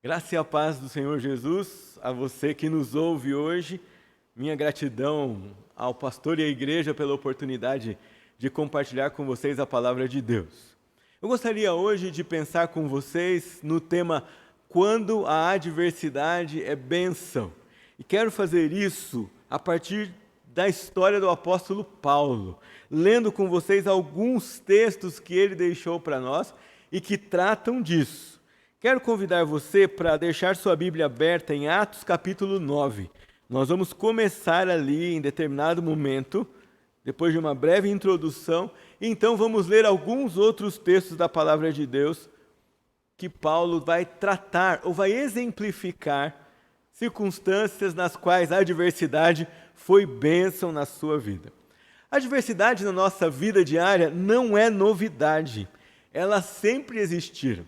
Graça e a paz do Senhor Jesus, a você que nos ouve hoje, minha gratidão ao pastor e à igreja pela oportunidade de compartilhar com vocês a palavra de Deus. Eu gostaria hoje de pensar com vocês no tema Quando a adversidade é bênção. E quero fazer isso a partir da história do apóstolo Paulo, lendo com vocês alguns textos que ele deixou para nós e que tratam disso. Quero convidar você para deixar sua Bíblia aberta em Atos capítulo 9. Nós vamos começar ali em determinado momento, depois de uma breve introdução, e então vamos ler alguns outros textos da palavra de Deus que Paulo vai tratar ou vai exemplificar circunstâncias nas quais a adversidade foi bênção na sua vida. A adversidade na nossa vida diária não é novidade, elas sempre existiram.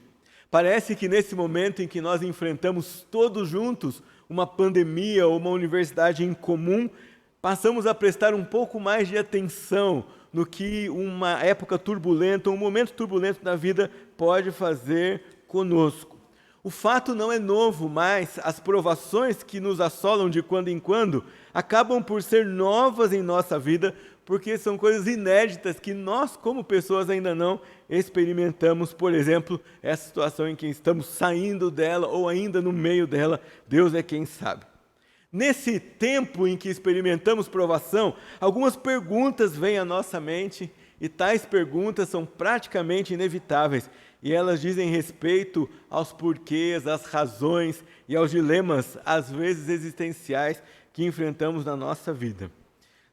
Parece que nesse momento em que nós enfrentamos todos juntos uma pandemia ou uma universidade em comum, passamos a prestar um pouco mais de atenção no que uma época turbulenta, um momento turbulento da vida pode fazer conosco. O fato não é novo, mas as provações que nos assolam de quando em quando acabam por ser novas em nossa vida, porque são coisas inéditas que nós, como pessoas, ainda não experimentamos. Por exemplo, essa situação em que estamos saindo dela ou ainda no meio dela, Deus é quem sabe. Nesse tempo em que experimentamos provação, algumas perguntas vêm à nossa mente e tais perguntas são praticamente inevitáveis. E elas dizem respeito aos porquês, às razões e aos dilemas, às vezes existenciais, que enfrentamos na nossa vida.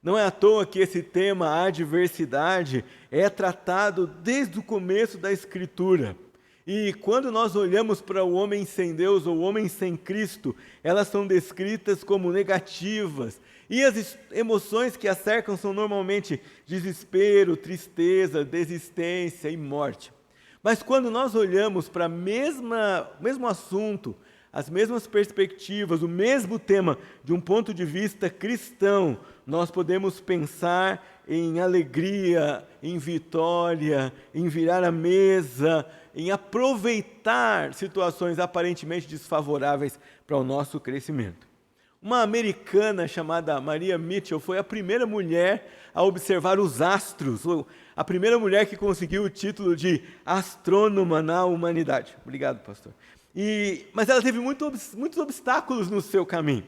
Não é à toa que esse tema, a adversidade, é tratado desde o começo da Escritura. E quando nós olhamos para o homem sem Deus ou o homem sem Cristo, elas são descritas como negativas. E as emoções que a cercam são normalmente desespero, tristeza, desistência e morte. Mas quando nós olhamos para o mesmo assunto, as mesmas perspectivas, o mesmo tema, de um ponto de vista cristão, nós podemos pensar em alegria, em vitória, em virar a mesa, em aproveitar situações aparentemente desfavoráveis para o nosso crescimento. Uma americana chamada Maria Mitchell foi a primeira mulher a observar os astros, a primeira mulher que conseguiu o título de astrônoma na humanidade. Obrigado, pastor. Mas ela teve muitos obstáculos no seu caminho.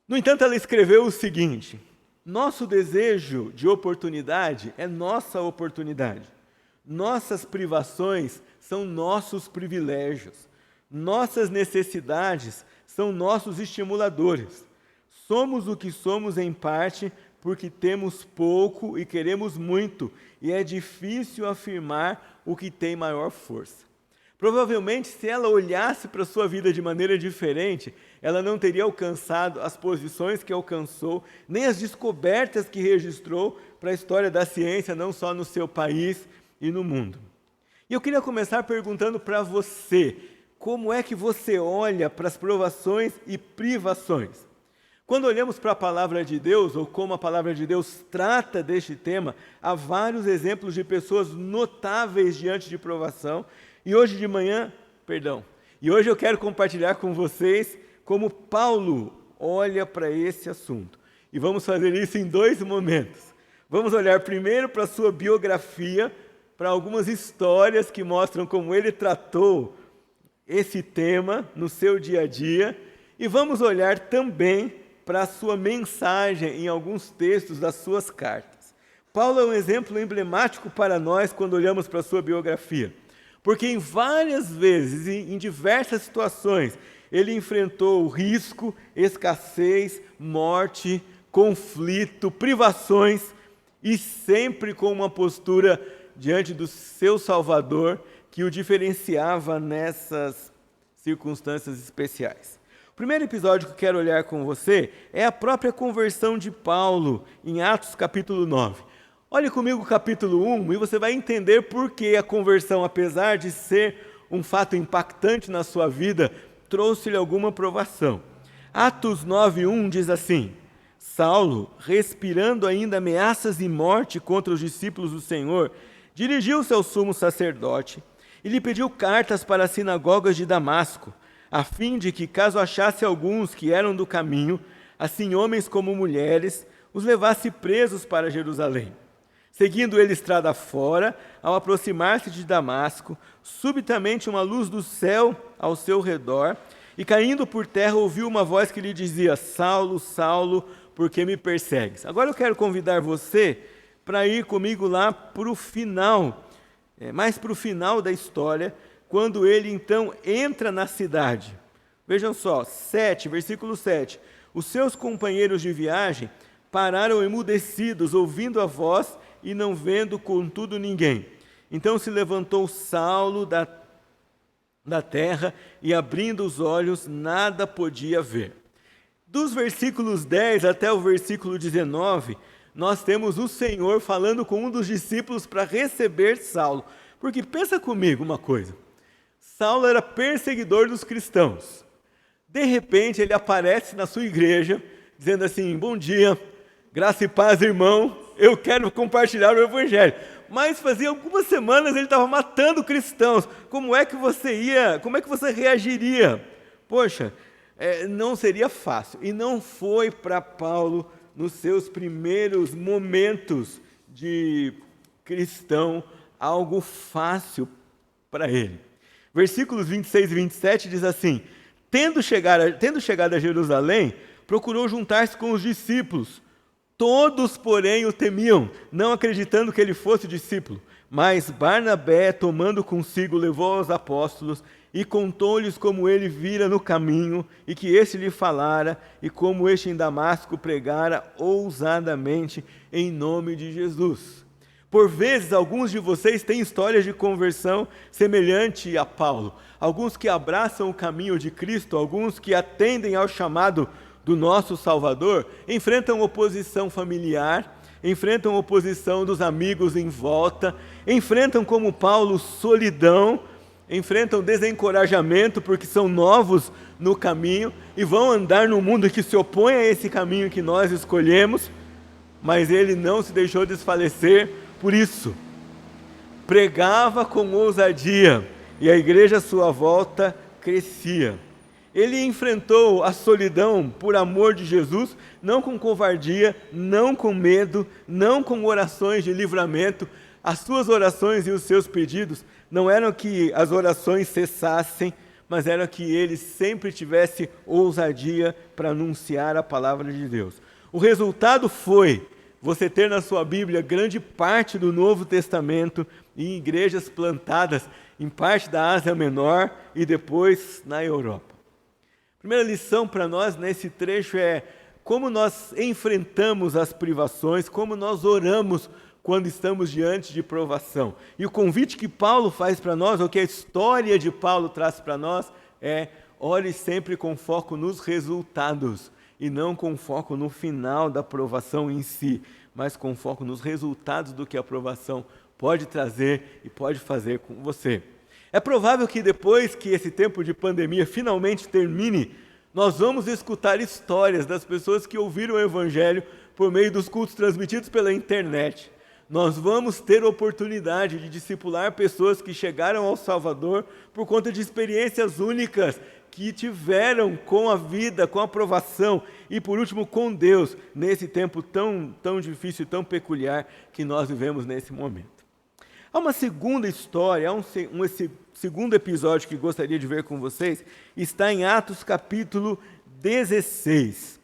No entanto, ela escreveu o seguinte: nosso desejo de oportunidade é nossa oportunidade. Nossas privações são nossos privilégios. Nossas necessidades são nossos estimuladores. Somos o que somos em parte porque temos pouco e queremos muito, e é difícil afirmar o que tem maior força. Provavelmente, se ela olhasse para a sua vida de maneira diferente, ela não teria alcançado as posições que alcançou, nem as descobertas que registrou para a história da ciência, não só no seu país e no mundo. E eu queria começar perguntando para você, como é que você olha para as provações e privações? Quando olhamos para a palavra de Deus, ou como a palavra de Deus trata deste tema, há vários exemplos de pessoas notáveis diante de provação. E hoje eu quero compartilhar com vocês como Paulo olha para esse assunto. E vamos fazer isso em dois momentos. Vamos olhar primeiro para a sua biografia, para algumas histórias que mostram como ele tratou esse tema no seu dia a dia. E vamos olhar também para a sua mensagem em alguns textos das suas cartas. Paulo é um exemplo emblemático para nós quando olhamos para a sua biografia. Porque em várias vezes, em diversas situações, ele enfrentou risco, escassez, morte, conflito, privações, e sempre com uma postura diante do seu Salvador que o diferenciava nessas circunstâncias especiais. O primeiro episódio que eu quero olhar com você é a própria conversão de Paulo em Atos capítulo 9. Olhe comigo o capítulo 1 e você vai entender por que a conversão, apesar de ser um fato impactante na sua vida, trouxe-lhe alguma provação. Atos 9:1 diz assim: Saulo, respirando ainda ameaças e morte contra os discípulos do Senhor, dirigiu-se ao sumo sacerdote e lhe pediu cartas para as sinagogas de Damasco, a fim de que, caso achasse alguns que eram do caminho, assim homens como mulheres, os levasse presos para Jerusalém. Seguindo ele estrada fora, ao aproximar-se de Damasco, subitamente uma luz do céu ao seu redor, e caindo por terra ouviu uma voz que lhe dizia: Saulo, Saulo, por que me persegues? Agora eu quero convidar você para ir comigo lá para o final, mais para o final da história, quando ele então entra na cidade. Vejam só, versículo 7. Os seus companheiros de viagem pararam emudecidos, ouvindo a voz e não vendo, contudo, ninguém. Então se levantou Saulo da terra e, abrindo os olhos, nada podia ver. Dos versículos 10 até o versículo 19, nós temos o Senhor falando com um dos discípulos para receber Saulo. Porque pensa comigo uma coisa, Saulo era perseguidor dos cristãos. De repente ele aparece na sua igreja, dizendo assim: bom dia, graça e paz, irmão, eu quero compartilhar o evangelho. Mas fazia algumas semanas ele estava matando cristãos. Como é que você reagiria? Poxa, não seria fácil. E não foi para Paulo, nos seus primeiros momentos de cristão, algo fácil para ele. Versículos 26 e 27 diz assim: Tendo chegado a Jerusalém, procurou juntar-se com os discípulos. Todos, porém, o temiam, não acreditando que ele fosse discípulo. Mas Barnabé, tomando consigo, levou aos apóstolos e contou-lhes como ele vira no caminho e que este lhe falara, e como este em Damasco pregara ousadamente em nome de Jesus. Por vezes, alguns de vocês têm histórias de conversão semelhante a Paulo. Alguns que abraçam o caminho de Cristo, alguns que atendem ao chamado do nosso Salvador, enfrentam oposição familiar, enfrentam oposição dos amigos em volta, enfrentam, como Paulo, solidão, enfrentam desencorajamento porque são novos no caminho e vão andar no mundo que se opõe a esse caminho que nós escolhemos, mas ele não se deixou desfalecer. Por isso, pregava com ousadia e a igreja à sua volta crescia. Ele enfrentou a solidão por amor de Jesus, não com covardia, não com medo, não com orações de livramento. As suas orações e os seus pedidos não eram que as orações cessassem, mas era que ele sempre tivesse ousadia para anunciar a palavra de Deus. O resultado foi você ter na sua Bíblia grande parte do Novo Testamento em igrejas plantadas em parte da Ásia Menor e depois na Europa. A primeira lição para nós nesse trecho é como nós enfrentamos as privações, como nós oramos quando estamos diante de provação. E o convite que Paulo faz para nós, ou que a história de Paulo traz para nós, é: ore sempre com foco nos resultados, e não com foco no final da provação em si, mas com foco nos resultados do que a provação pode trazer e pode fazer com você. É provável que depois que esse tempo de pandemia finalmente termine, nós vamos escutar histórias das pessoas que ouviram o Evangelho por meio dos cultos transmitidos pela internet. Nós vamos ter oportunidade de discipular pessoas que chegaram ao Salvador por conta de experiências únicas que tiveram com a vida, com a provação e, por último, com Deus, nesse tempo tão difícil, tão peculiar que nós vivemos nesse momento. Há uma segunda história, há um segundo episódio que gostaria de ver com vocês, está em Atos capítulo 16.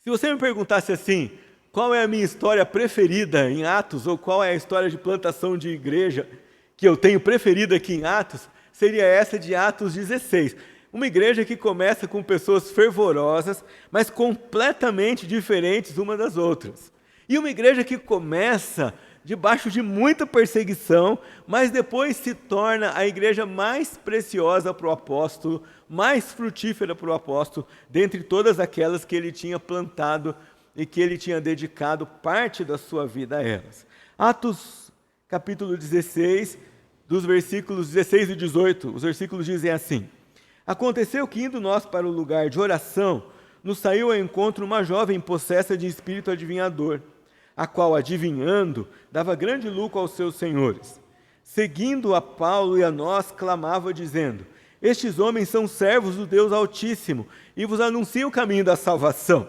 Se você me perguntasse assim, qual é a minha história preferida em Atos, ou qual é a história de plantação de igreja que eu tenho preferida aqui em Atos, seria essa de Atos 16. Uma igreja que começa com pessoas fervorosas, mas completamente diferentes umas das outras. E uma igreja que começa debaixo de muita perseguição, mas depois se torna a igreja mais preciosa para o apóstolo, mais frutífera para o apóstolo, dentre todas aquelas que ele tinha plantado e que ele tinha dedicado parte da sua vida a elas. Atos capítulo 16, dos versículos 16 e 18, os versículos dizem assim: Aconteceu que, indo nós para o lugar de oração, nos saiu ao encontro uma jovem possessa de espírito adivinhador, a qual, adivinhando, dava grande lucro aos seus senhores. Seguindo a Paulo e a nós, clamava, dizendo: Estes homens são servos do Deus Altíssimo e vos anunciam o caminho da salvação.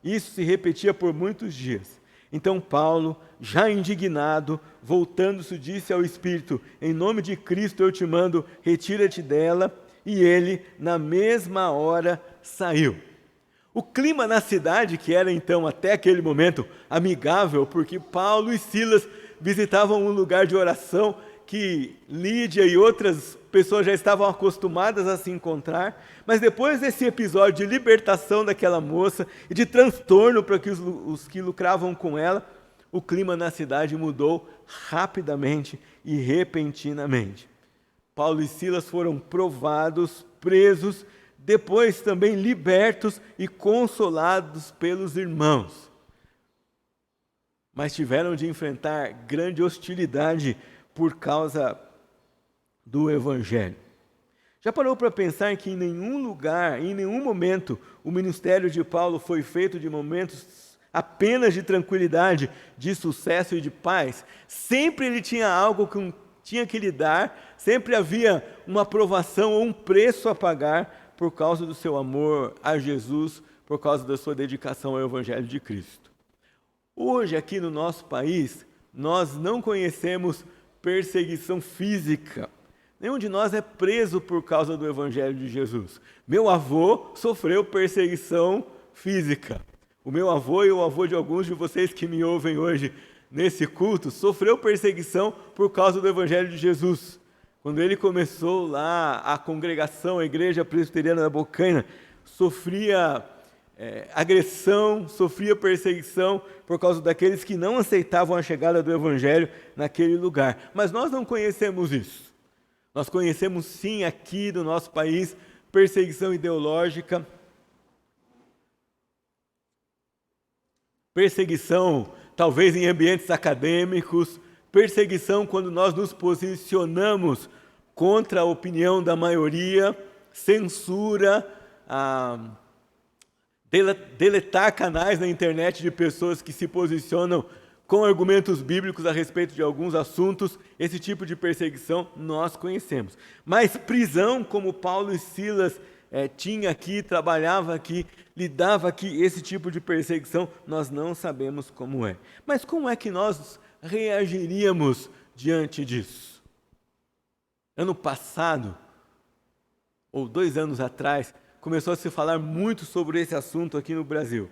Isso se repetia por muitos dias. Então Paulo, já indignado, voltando-se, disse ao Espírito: em nome de Cristo eu te mando, retira-te dela. E ele, na mesma hora, saiu. O clima na cidade, que era então até aquele momento amigável, porque Paulo e Silas visitavam um lugar de oração que Lídia e outras pessoas já estavam acostumadas a se encontrar, mas depois desse episódio de libertação daquela moça e de transtorno para que os que lucravam com ela, o clima na cidade mudou rapidamente e repentinamente. Paulo e Silas foram provados, presos, depois também libertos e consolados pelos irmãos. Mas tiveram de enfrentar grande hostilidade por causa do Evangelho. Já parou para pensar que em nenhum lugar, em nenhum momento, o ministério de Paulo foi feito de momentos apenas de tranquilidade, de sucesso e de paz? Sempre ele tinha algo que tinha que lidar, sempre havia uma provação ou um preço a pagar por causa do seu amor a Jesus, por causa da sua dedicação ao Evangelho de Cristo. Hoje, aqui no nosso país, nós não conhecemos perseguição física. Nenhum de nós é preso por causa do Evangelho de Jesus. Meu avô sofreu perseguição física. O meu avô e o avô de alguns de vocês que me ouvem hoje nesse culto sofreu perseguição por causa do Evangelho de Jesus. Quando ele começou lá a congregação, a Igreja Presbiteriana da Bocaina, sofria agressão, sofria perseguição por causa daqueles que não aceitavam a chegada do Evangelho naquele lugar. Mas nós não conhecemos isso. Nós conhecemos sim aqui no nosso país perseguição ideológica, perseguição talvez em ambientes acadêmicos, perseguição quando nós nos posicionamos contra a opinião da maioria, censura, deletar canais na internet de pessoas que se posicionam com argumentos bíblicos a respeito de alguns assuntos. Esse tipo de perseguição nós conhecemos. Mas prisão, como Paulo e Silas tinha aqui, trabalhava aqui, lidava aqui, esse tipo de perseguição, nós não sabemos como é. Mas como é que nós reagiríamos diante disso? Ano passado, ou 2 anos atrás, começou a se falar muito sobre esse assunto aqui no Brasil.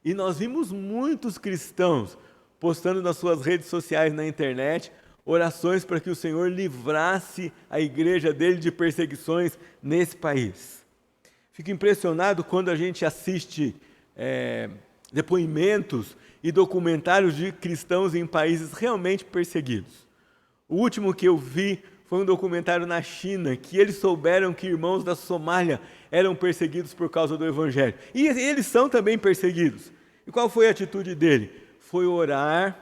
E nós vimos muitos cristãos postando nas suas redes sociais, na internet, orações para que o Senhor livrasse a igreja dele de perseguições nesse país. Fico impressionado quando a gente assiste depoimentos e documentários de cristãos em países realmente perseguidos. O último que eu vi foi um documentário na China, que eles souberam que irmãos da Somália eram perseguidos por causa do Evangelho. E eles são também perseguidos. E qual foi a atitude dele? Foi orar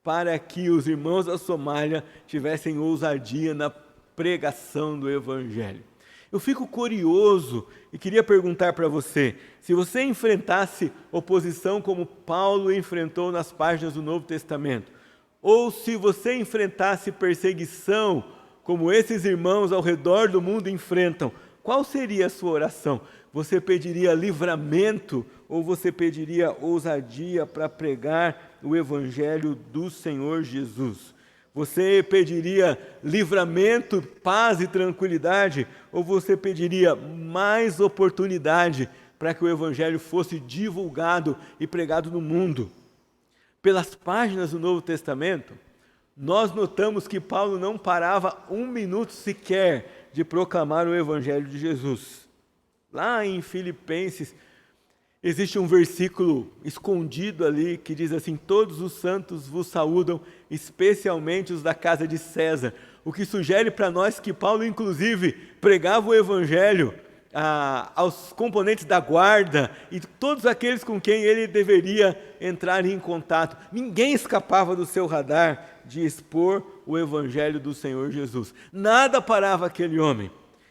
para que os irmãos da Somália tivessem ousadia na pregação do Evangelho. Eu fico curioso e queria perguntar para você, se você enfrentasse oposição como Paulo enfrentou nas páginas do Novo Testamento, ou se você enfrentasse perseguição como esses irmãos ao redor do mundo enfrentam, qual seria a sua oração? Você pediria livramento ou você pediria ousadia para pregar o Evangelho do Senhor Jesus? Você pediria livramento, paz e tranquilidade ou você pediria mais oportunidade para que o Evangelho fosse divulgado e pregado no mundo? Pelas páginas do Novo Testamento, nós notamos que Paulo não parava 1 minuto sequer de proclamar o Evangelho de Jesus. Lá em Filipenses, existe um versículo escondido ali que diz assim: todos os santos vos saúdam, especialmente os da casa de César. O que sugere para nós que Paulo, inclusive, pregava o Evangelho aos componentes da guarda e todos aqueles com quem ele deveria entrar em contato. Ninguém escapava do seu radar de expor o Evangelho do Senhor Jesus. Nada parava aquele homem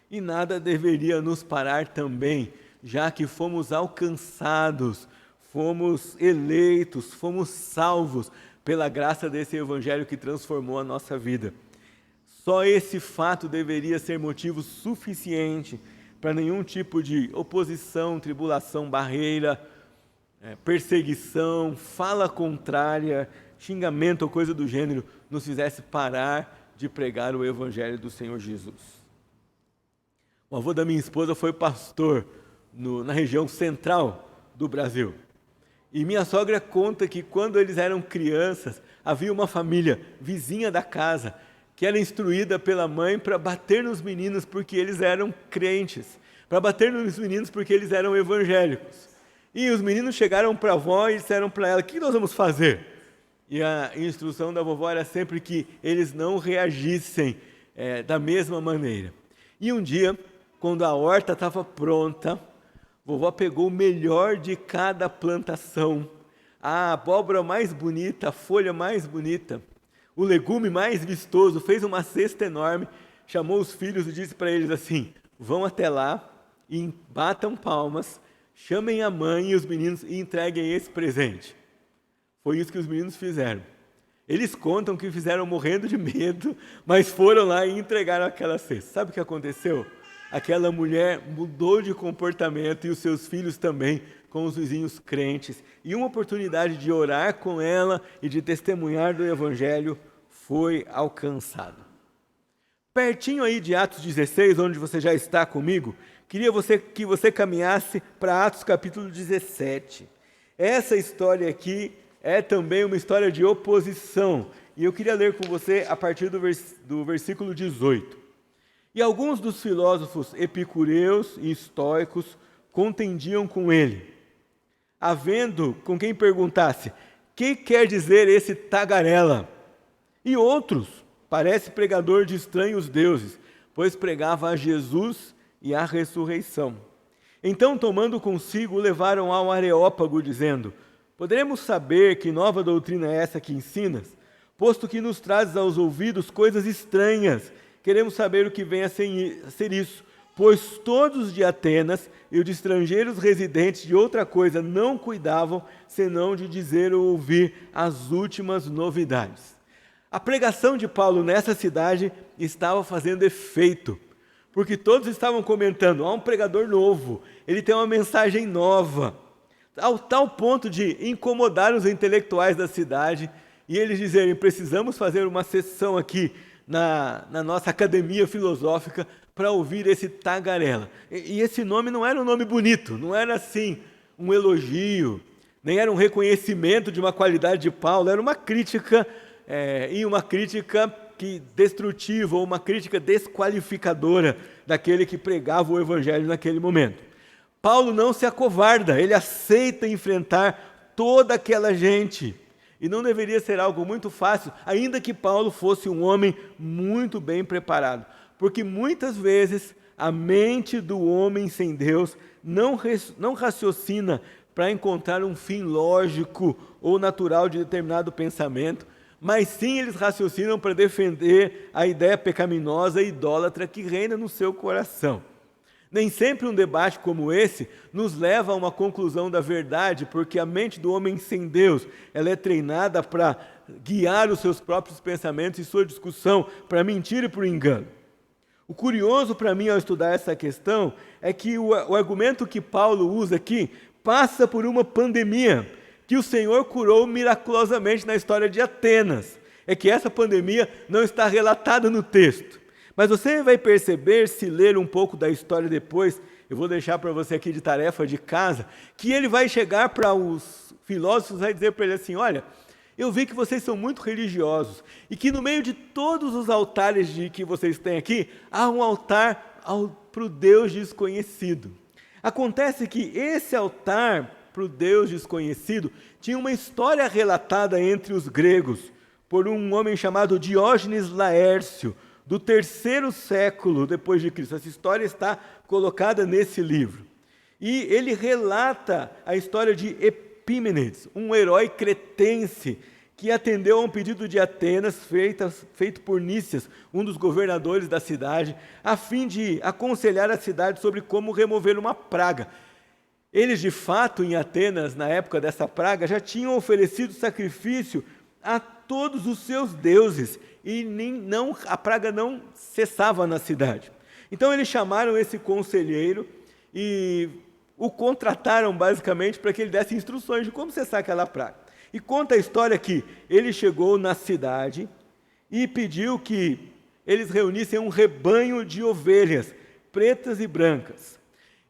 e nada deveria nos parar também, já que fomos alcançados, fomos eleitos, fomos salvos pela graça desse Evangelho que transformou a nossa vida. Só esse fato deveria ser motivo suficiente para nenhum tipo de oposição, tribulação, barreira, perseguição, fala contrária, xingamento ou coisa do gênero nos fizesse parar de pregar o Evangelho do Senhor Jesus. O avô da minha esposa foi pastor na região central do Brasil. E minha sogra conta que quando eles eram crianças, havia uma família vizinha da casa que era instruída pela mãe para bater nos meninos porque eles eram crentes, para bater nos meninos porque eles eram evangélicos. E os meninos chegaram para a avó e disseram para ela: o que nós vamos fazer? E a instrução da vovó era sempre que eles não reagissem da mesma maneira. E um dia, quando a horta estava pronta, a vovó pegou o melhor de cada plantação, a abóbora mais bonita, a folha mais bonita, o legume mais vistoso, fez uma cesta enorme, chamou os filhos e disse para eles assim: vão até lá e batam palmas, chamem a mãe e os meninos e entreguem esse presente. Foi isso que os meninos fizeram. Eles contam que fizeram morrendo de medo, mas foram lá e entregaram aquela cesta. Sabe o que aconteceu? Aquela mulher mudou de comportamento e os seus filhos também, com os vizinhos crentes. E uma oportunidade de orar com ela e de testemunhar do Evangelho foi alcançada. Pertinho aí de Atos 16, onde você já está comigo, queria que você caminhasse para Atos capítulo 17. Essa história aqui é também uma história de oposição. E eu queria ler com você a partir do versículo 18. E alguns dos filósofos epicureus e estoicos contendiam com ele, havendo com quem perguntasse: que quer dizer esse tagarela? E outros, parece pregador de estranhos deuses, pois pregava a Jesus e a ressurreição. Então, tomando consigo, o levaram ao Areópago, dizendo: poderemos saber que nova doutrina é essa que ensinas? Posto que nos trazes aos ouvidos coisas estranhas, queremos saber o que vem a ser isso, pois todos de Atenas e os de estrangeiros residentes de outra coisa não cuidavam, senão de dizer ou ouvir as últimas novidades. A pregação de Paulo nessa cidade estava fazendo efeito, porque todos estavam comentando: há um pregador novo, ele tem uma mensagem nova, ao tal ponto de incomodar os intelectuais da cidade e eles dizerem: precisamos fazer uma sessão aqui na nossa academia filosófica para ouvir esse tagarela. E esse nome não era um nome bonito, não era assim um elogio, nem era um reconhecimento de uma qualidade de Paulo, era uma crítica, e uma crítica destrutiva, ou uma crítica desqualificadora daquele que pregava o evangelho naquele momento. Paulo não se acovarda, ele aceita enfrentar toda aquela gente. E não deveria ser algo muito fácil, ainda que Paulo fosse um homem muito bem preparado. Porque muitas vezes a mente do homem sem Deus não raciocina para encontrar um fim lógico ou natural de determinado pensamento, mas sim eles raciocinam para defender a ideia pecaminosa e idólatra que reina no seu coração. Nem sempre um debate como esse nos leva a uma conclusão da verdade, porque a mente do homem sem Deus, ela é treinada para guiar os seus próprios pensamentos e sua discussão para mentir e para o engano. O curioso para mim ao estudar essa questão é que o argumento que Paulo usa aqui passa por uma pandemia que o Senhor curou miraculosamente na história de Atenas. É que essa pandemia não está relatada no texto. Mas você vai perceber, se ler um pouco da história depois, eu vou deixar para você aqui de tarefa de casa, que ele vai chegar para os filósofos e vai dizer para ele assim: olha, eu vi que vocês são muito religiosos e que no meio de todos os altares que vocês têm aqui, há um altar para o Deus desconhecido. Acontece que esse altar para o Deus desconhecido tinha uma história relatada entre os gregos por um homem chamado Diógenes Laércio, do 3º século depois de Cristo. Essa história está colocada nesse livro. E ele relata a história de Epímenes, um herói cretense que atendeu a um pedido de Atenas feito por Nícias, um dos governadores da cidade, a fim de aconselhar a cidade sobre como remover uma praga. Eles, de fato, em Atenas, na época dessa praga, já tinham oferecido sacrifício a todos os seus deuses, e a praga não cessava na cidade. Então eles chamaram esse conselheiro e o contrataram basicamente para que ele desse instruções de como cessar aquela praga. E conta a história que ele chegou na cidade e pediu que eles reunissem um rebanho de ovelhas, pretas e brancas.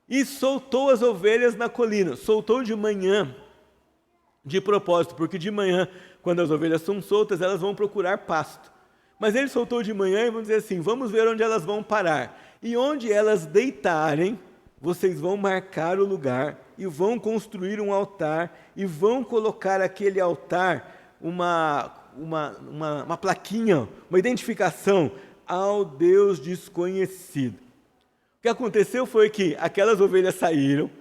E soltou as ovelhas na colina, soltou de manhã, de propósito, porque de manhã, quando as ovelhas são soltas, elas vão procurar pasto. Mas ele soltou de manhã e vamos dizer assim, vamos ver onde elas vão parar. E onde elas deitarem, vocês vão marcar o lugar e vão construir um altar e vão colocar aquele altar uma plaquinha, uma identificação ao Deus desconhecido. O que aconteceu foi que aquelas ovelhas saíram,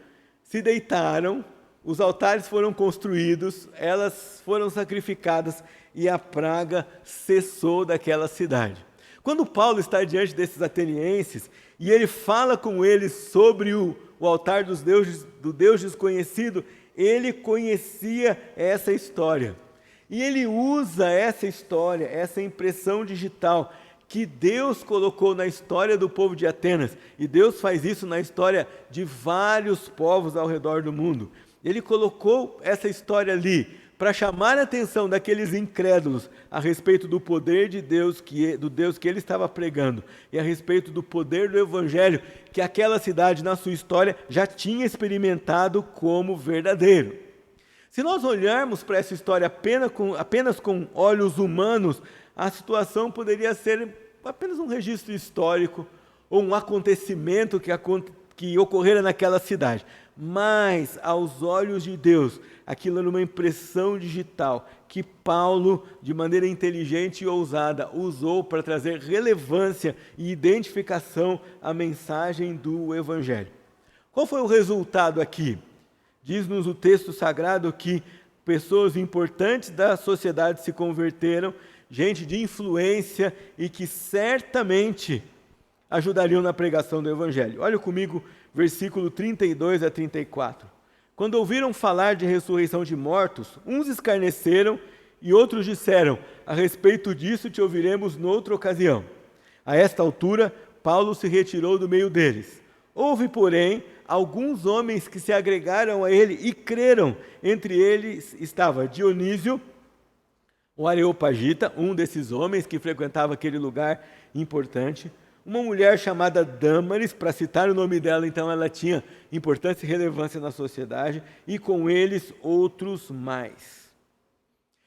se deitaram, os altares foram construídos, elas foram sacrificadas e a praga cessou daquela cidade. Quando Paulo está diante desses atenienses e ele fala com eles sobre o altar do Deus desconhecido, ele conhecia essa história. E ele usa essa história, essa impressão digital que Deus colocou na história do povo de Atenas, e Deus faz isso na história de vários povos ao redor do mundo. Ele colocou essa história ali para chamar a atenção daqueles incrédulos a respeito do poder de Deus, do Deus que ele estava pregando, e a respeito do poder do Evangelho que aquela cidade, na sua história, já tinha experimentado como verdadeiro. Se nós olharmos para essa história apenas com olhos humanos, a situação poderia ser apenas um registro histórico ou um acontecimento que ocorrera naquela cidade. Mas, aos olhos de Deus, aquilo era uma impressão digital que Paulo, de maneira inteligente e ousada, usou para trazer relevância e identificação à mensagem do Evangelho. Qual foi o resultado aqui? Diz-nos o texto sagrado que pessoas importantes da sociedade se converteram, gente de influência e que certamente ajudariam na pregação do Evangelho. Olha comigo, versículo 32 a 34. Quando ouviram falar de ressurreição de mortos, uns escarneceram e outros disseram, a respeito disso te ouviremos noutra ocasião. A esta altura, Paulo se retirou do meio deles. Houve, porém, alguns homens que se agregaram a ele e creram. Entre eles estava Dionísio, o Areopagita, um desses homens que frequentava aquele lugar importante, uma mulher chamada Dâmaris, para citar o nome dela, então ela tinha importância e relevância na sociedade, e com eles outros mais.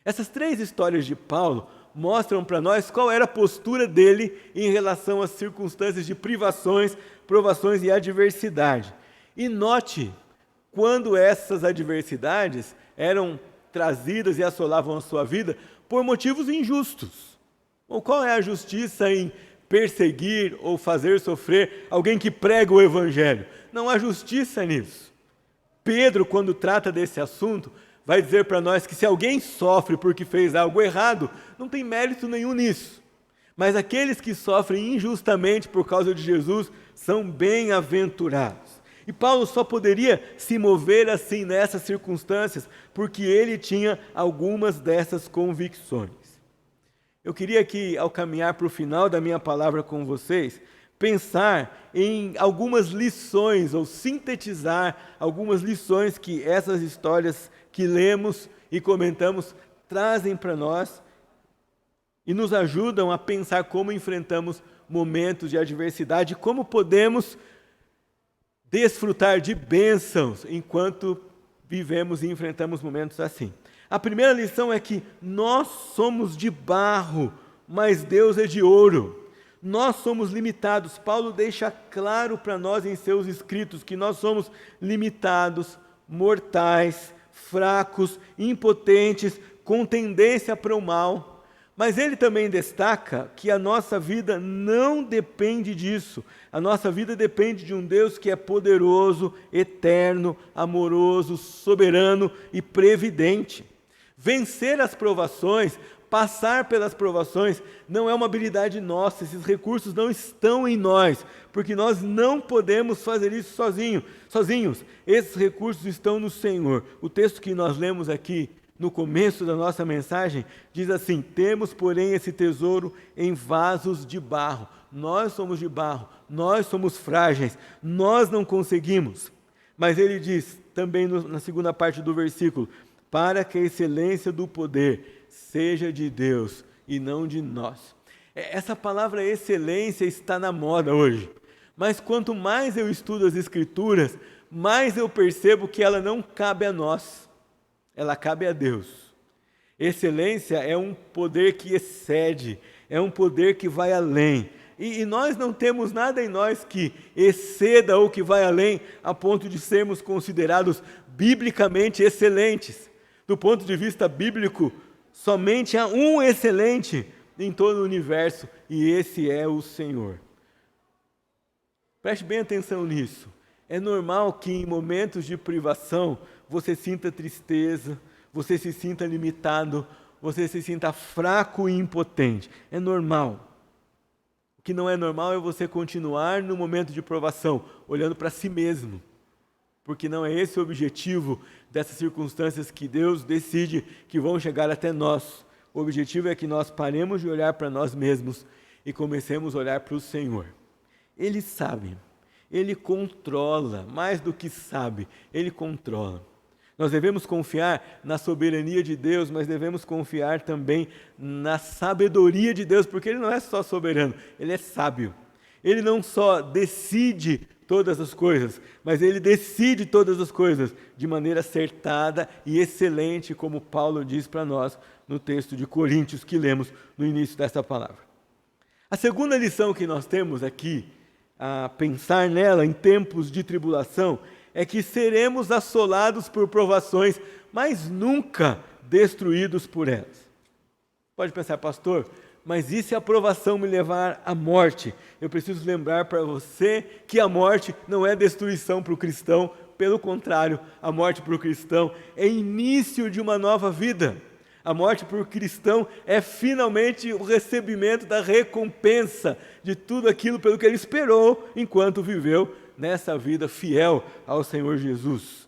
Essas três histórias de Paulo mostram para nós qual era a postura dele em relação às circunstâncias de privações, provações e adversidade. E note, quando essas adversidades eram trazidas e assolavam a sua vida por motivos injustos. Ou qual é a justiça em perseguir ou fazer sofrer alguém que prega o Evangelho? Não há justiça nisso. Pedro, quando trata desse assunto, vai dizer para nós que se alguém sofre porque fez algo errado, não tem mérito nenhum nisso. Mas aqueles que sofrem injustamente por causa de Jesus são bem-aventurados. E Paulo só poderia se mover assim nessas circunstâncias porque ele tinha algumas dessas convicções. Eu queria que, ao caminhar para o final da minha palavra com vocês, pensar em algumas lições ou sintetizar algumas lições que essas histórias que lemos e comentamos trazem para nós e nos ajudam a pensar como enfrentamos momentos de adversidade, como podemos desfrutar de bênçãos enquanto vivemos e enfrentamos momentos assim. A primeira lição é que nós somos de barro, mas Deus é de ouro. Nós somos limitados. Paulo deixa claro para nós em seus escritos que nós somos limitados, mortais, fracos, impotentes, com tendência para o mal. Mas ele também destaca que a nossa vida não depende disso. A nossa vida depende de um Deus que é poderoso, eterno, amoroso, soberano e previdente. Vencer as provações, passar pelas provações, não é uma habilidade nossa, esses recursos não estão em nós, porque nós não podemos fazer isso sozinhos. Esses recursos estão no Senhor. O texto que nós lemos aqui no começo da nossa mensagem, diz assim: temos, porém, esse tesouro em vasos de barro. Nós somos de barro, nós somos frágeis, nós não conseguimos. Mas ele diz também na segunda parte do versículo: para que a excelência do poder seja de Deus e não de nós. Essa palavra excelência está na moda hoje, mas quanto mais eu estudo as Escrituras, mais eu percebo que ela não cabe a nós, ela cabe a Deus. Excelência é um poder que excede, é um poder que vai além. E nós não temos nada em nós que exceda ou que vai além a ponto de sermos considerados biblicamente excelentes. Do ponto de vista bíblico, somente há um excelente em todo o universo, e esse é o Senhor. Preste bem atenção nisso. É normal que em momentos de privação você sinta tristeza, você se sinta limitado, você se sinta fraco e impotente. É normal. O que não é normal é você continuar no momento de provação, olhando para si mesmo. Porque não é esse o objetivo dessas circunstâncias que Deus decide que vão chegar até nós. O objetivo é que nós paremos de olhar para nós mesmos e comecemos a olhar para o Senhor. Ele sabe, Ele controla, mais do que sabe, Ele controla. Nós devemos confiar na soberania de Deus, mas devemos confiar também na sabedoria de Deus, porque Ele não é só soberano, Ele é sábio. Ele não só decide todas as coisas, mas Ele decide todas as coisas de maneira acertada e excelente, como Paulo diz para nós no texto de Coríntios que lemos no início dessa palavra. A segunda lição que nós temos aqui, a pensar nela em tempos de tribulação, é que seremos assolados por provações, mas nunca destruídos por elas. Pode pensar, pastor, mas e se a provação me levar à morte? Eu preciso lembrar para você que a morte não é destruição para o cristão, pelo contrário, a morte para o cristão é início de uma nova vida. A morte para o cristão é finalmente o recebimento da recompensa de tudo aquilo pelo que ele esperou enquanto viveu nessa vida fiel ao Senhor Jesus.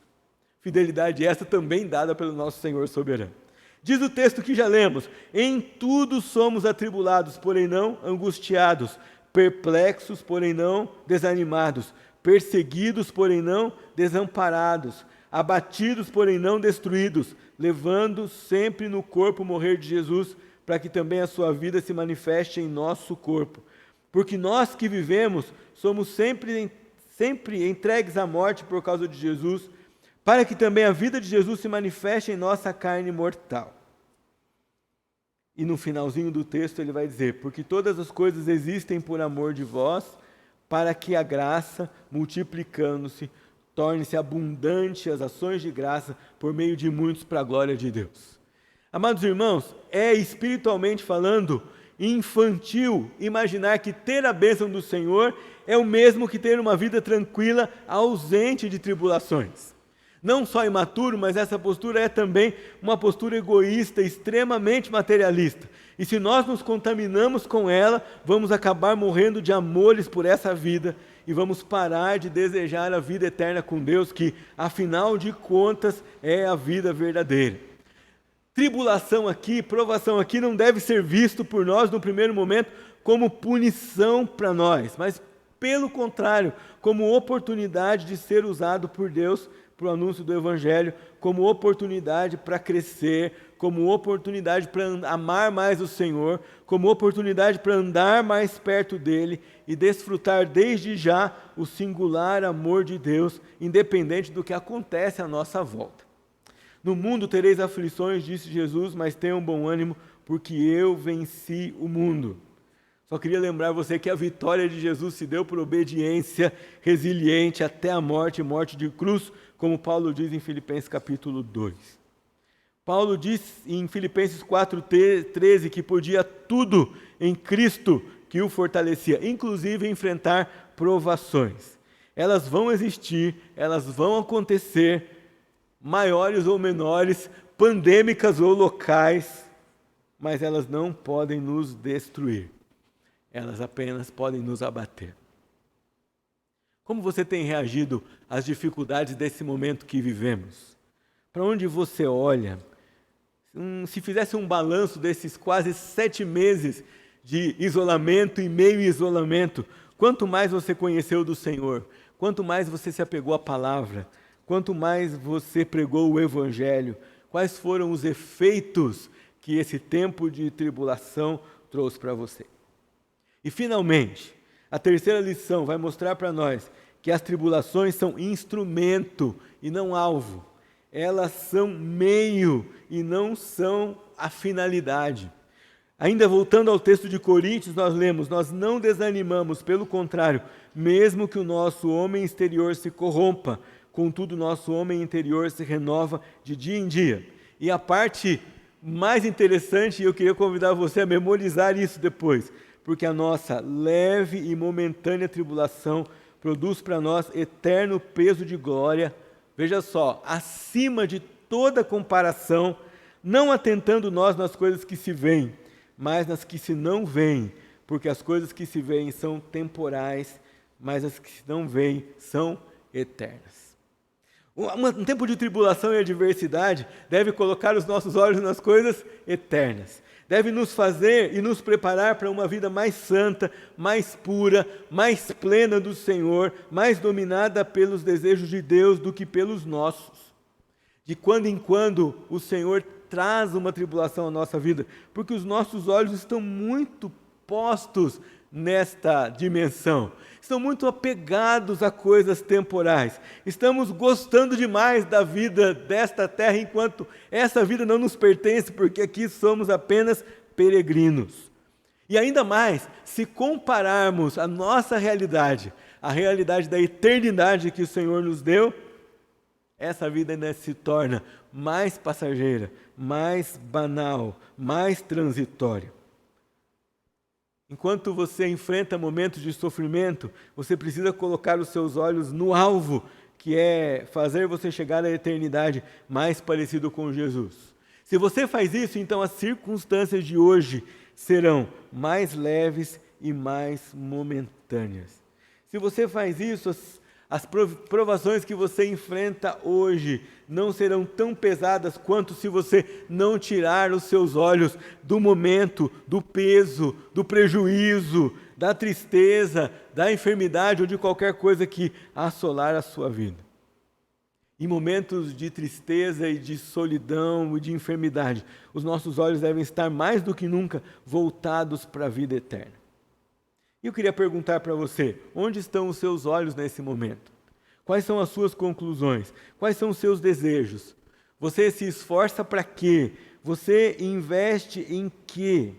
Fidelidade essa também dada pelo nosso Senhor soberano. Diz o texto que já lemos: em tudo somos atribulados, porém não angustiados, perplexos, porém não desanimados, perseguidos, porém não desamparados, abatidos, porém não destruídos, levando sempre no corpo o morrer de Jesus, para que também a sua vida se manifeste em nosso corpo. Porque nós que vivemos somos sempre entregues à morte por causa de Jesus, para que também a vida de Jesus se manifeste em nossa carne mortal. E no finalzinho do texto ele vai dizer: porque todas as coisas existem por amor de vós, para que a graça, multiplicando-se, torne-se abundante as ações de graça por meio de muitos para a glória de Deus. Amados irmãos, é espiritualmente falando infantil imaginar que ter a bênção do Senhor é o mesmo que ter uma vida tranquila, ausente de tribulações. Não só imaturo, mas essa postura é também uma postura egoísta, extremamente materialista. E se nós nos contaminamos com ela, vamos acabar morrendo de amores por essa vida e vamos parar de desejar a vida eterna com Deus, que, afinal de contas, é a vida verdadeira. Tribulação aqui, provação aqui, não deve ser visto por nós, no primeiro momento, como punição para nós, mas, pelo contrário, como oportunidade de ser usado por Deus para o anúncio do Evangelho, como oportunidade para crescer, como oportunidade para amar mais o Senhor, como oportunidade para andar mais perto dEle e desfrutar desde já o singular amor de Deus, independente do que acontece à nossa volta. No mundo tereis aflições, disse Jesus, mas tenham bom ânimo, porque eu venci o mundo. Só queria lembrar você que a vitória de Jesus se deu por obediência resiliente até a morte, morte de cruz, como Paulo diz em Filipenses capítulo 2. Paulo diz em Filipenses 4,13 que podia tudo em Cristo que o fortalecia, inclusive enfrentar provações. Elas vão existir, elas vão acontecer, maiores ou menores, pandêmicas ou locais, mas elas não podem nos destruir. Elas apenas podem nos abater. Como você tem reagido às dificuldades desse momento que vivemos? Para onde você olha? se fizesse um balanço desses quase 7 meses de isolamento e meio isolamento, quanto mais você conheceu do Senhor, quanto mais você se apegou à palavra, quanto mais você pregou o Evangelho, quais foram os efeitos que esse tempo de tribulação trouxe para você. E finalmente, a terceira lição vai mostrar para nós que as tribulações são instrumento e não alvo. Elas são meio e não são a finalidade. Ainda voltando ao texto de Coríntios, nós lemos: nós não desanimamos, pelo contrário, mesmo que o nosso homem exterior se corrompa, contudo o nosso homem interior se renova de dia em dia. E a parte mais interessante, e eu queria convidar você a memorizar isso depois, porque a nossa leve e momentânea tribulação produz para nós eterno peso de glória, veja só, acima de toda comparação, não atentando nós nas coisas que se veem, mas nas que se não veem, porque as coisas que se veem são temporais, mas as que se não veem são eternas. Um tempo de tribulação e adversidade deve colocar os nossos olhos nas coisas eternas. Deve nos fazer e nos preparar para uma vida mais santa, mais pura, mais plena do Senhor, mais dominada pelos desejos de Deus do que pelos nossos. De quando em quando o Senhor traz uma tribulação à nossa vida, porque os nossos olhos estão muito postos nesta dimensão, estão muito apegados a coisas temporais, estamos gostando demais da vida desta terra, enquanto essa vida não nos pertence, porque aqui somos apenas peregrinos. E ainda mais, se compararmos a nossa realidade, a realidade da eternidade que o Senhor nos deu, essa vida ainda se torna mais passageira, mais banal, mais transitória. Enquanto você enfrenta momentos de sofrimento, você precisa colocar os seus olhos no alvo, que é fazer você chegar à eternidade mais parecido com Jesus. Se você faz isso, então as circunstâncias de hoje serão mais leves e mais momentâneas. Se você faz isso, as provações que você enfrenta hoje não serão tão pesadas quanto se você não tirar os seus olhos do momento, do peso, do prejuízo, da tristeza, da enfermidade ou de qualquer coisa que assolar a sua vida. Em momentos de tristeza e de solidão e de enfermidade, os nossos olhos devem estar mais do que nunca voltados para a vida eterna. E eu queria perguntar para você, onde estão os seus olhos nesse momento? Quais são as suas conclusões? Quais são os seus desejos? Você se esforça para quê? Você investe em quê?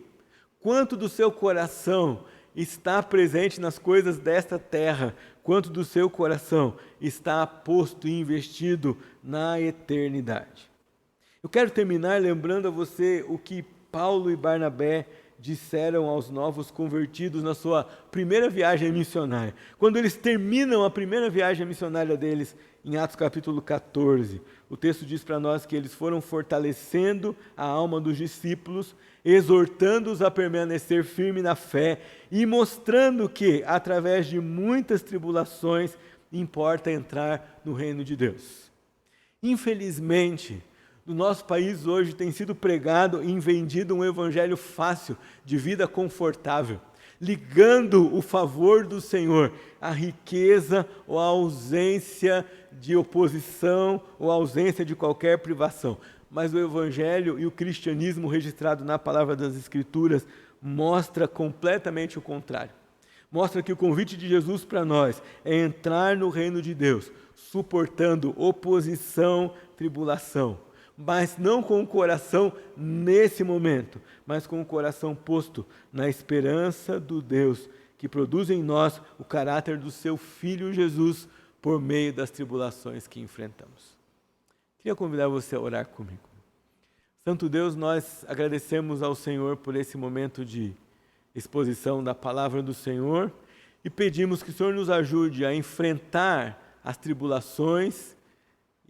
Quanto do seu coração está presente nas coisas desta terra? Quanto do seu coração está posto e investido na eternidade? Eu quero terminar lembrando a você o que Paulo e Barnabé disseram aos novos convertidos na sua primeira viagem missionária. Quando eles terminam a primeira viagem missionária deles, em Atos capítulo 14, o texto diz para nós que eles foram fortalecendo a alma dos discípulos, exortando-os a permanecer firme na fé e mostrando que, através de muitas tribulações, importa entrar no reino de Deus. Infelizmente, no nosso país hoje tem sido pregado e vendido um evangelho fácil, de vida confortável, ligando o favor do Senhor à riqueza ou à ausência de oposição ou à ausência de qualquer privação. Mas o evangelho e o cristianismo registrado na palavra das Escrituras mostra completamente o contrário. Mostra que o convite de Jesus para nós é entrar no reino de Deus, suportando oposição, tribulação, mas não com o coração nesse momento, mas com o coração posto na esperança do Deus que produz em nós o caráter do seu Filho Jesus por meio das tribulações que enfrentamos. Queria convidar você a orar comigo. Santo Deus, nós agradecemos ao Senhor por esse momento de exposição da palavra do Senhor e pedimos que o Senhor nos ajude a enfrentar as tribulações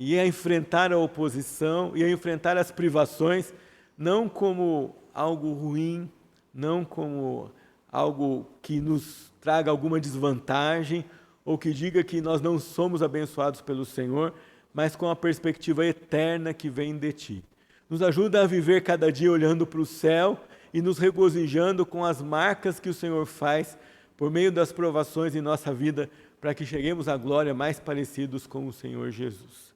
e a enfrentar a oposição, e a enfrentar as privações, não como algo ruim, não como algo que nos traga alguma desvantagem, ou que diga que nós não somos abençoados pelo Senhor, mas com a perspectiva eterna que vem de Ti. Nos ajuda a viver cada dia olhando para o céu e nos regozijando com as marcas que o Senhor faz por meio das provações em nossa vida, para que cheguemos à glória mais parecidos com o Senhor Jesus.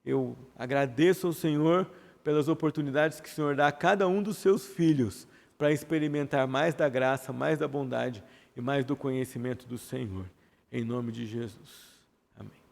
Eu agradeço ao Senhor pelas oportunidades que o Senhor dá a cada um dos seus filhos para experimentar mais da graça, mais da bondade e mais do conhecimento do Senhor. Em nome de Jesus. Amém.